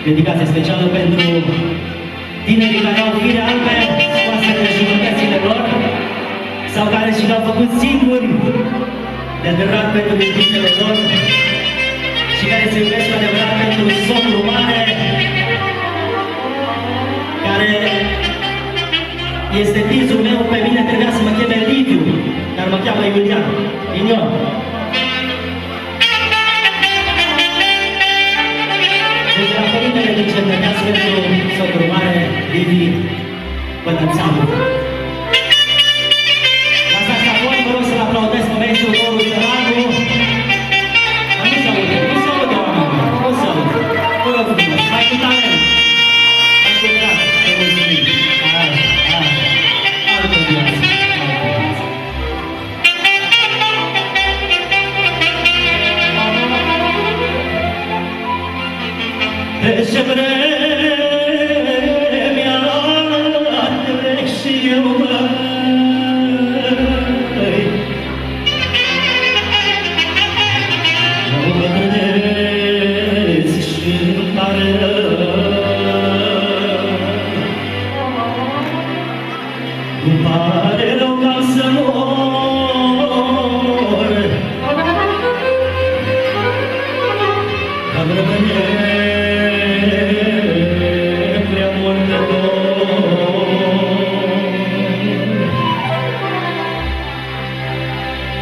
Dedicație specială pentru tinerii care au fire albe scoase de jumătățile lor sau care și le-au făcut singuri de adevărat pentru iubitele lor și care se iubesc cu adevărat pentru somnul mare care este tizul meu. Pe mine trebuia să mă cheme Liviu, dar mă cheamă Iulian. Inion. Deci la părintele din Cetăneaț pentru socrul mare, Livi Bătățanu. Lăsați apoi, vă rog să-l aplaudez momentul Doru Țăranu. Dar nu se aude, nu se aude, oameni, nu se aude. Vă rog frumos, mai cu talent. Mai cu drag, te mulțumim. Altă viață. Trece vremea, trec și eu, măi, mă bătrânesc și-mi pare îmi pare rău ca să mor, că-mi rămâne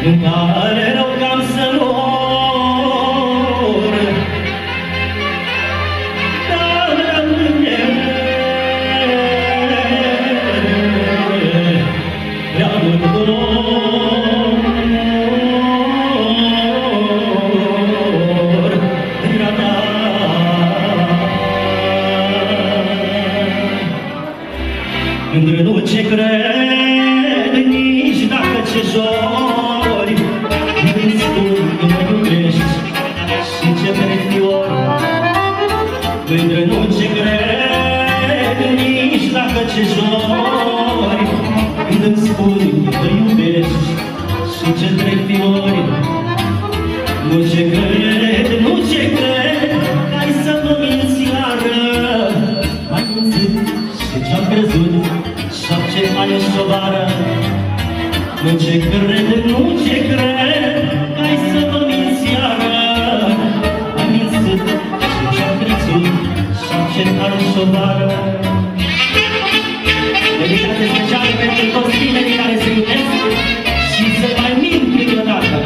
îmi pare rău că-am să mor, dar rămâne prea mult dor în rata. Mândră nu ce cred, nici dacă ce jori, când spun că mă iubești și ce prefiori. Mândră nu ce cred, nici dacă ce jori, când îmi spun că iubești și ce prefiori. Nu ce cred, nu ce cred, hai să mă minți iară. Mai mințit și ce-am crezut 7 ani și o vară. Nu ce cred, nu ce cred, hai să mă minți iară. Am mințit și ce-am crezut 7 ani și o vară. Dedicație specială pentru toți tinerii care se iubesc și se mai mint câteodată.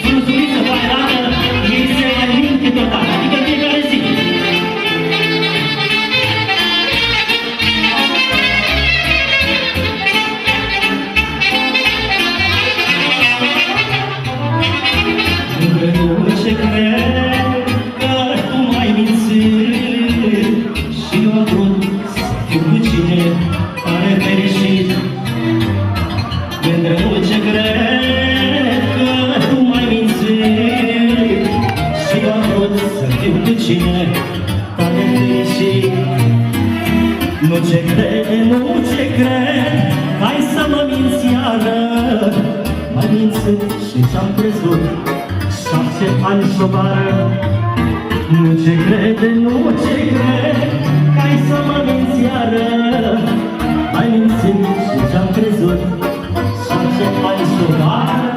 Frunzuliță fainată, ei se mai mint câteodată, adică fiecare zi. Nu ce cred că tu m-ai mințit și eu am vrut să fiu cu cine pare fericit. Mândră nu ce cred că tu m-ai mințit și eu am vrut să fiu cu cine pare fericit. Nu ce cred, nu ce cred, hai să mă minți iară. M-ai mințit și ți-am crezut 7 ani și o vară. Nu ce crede, nu ce cred, hai să mă minți iară. Ai mințit și ți-am crezut 7 ani și o vară.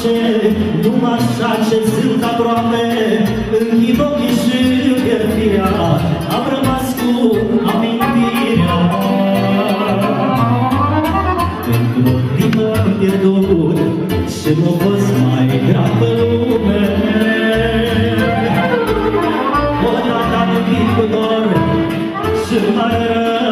face, numai așa ce sunt aproape, închid ochii și pierd firea, am rămas cu amintirea. Într-o clipă am pierdut și nu fost mai grav pe lume. Odată am iubit cu dor și mai rău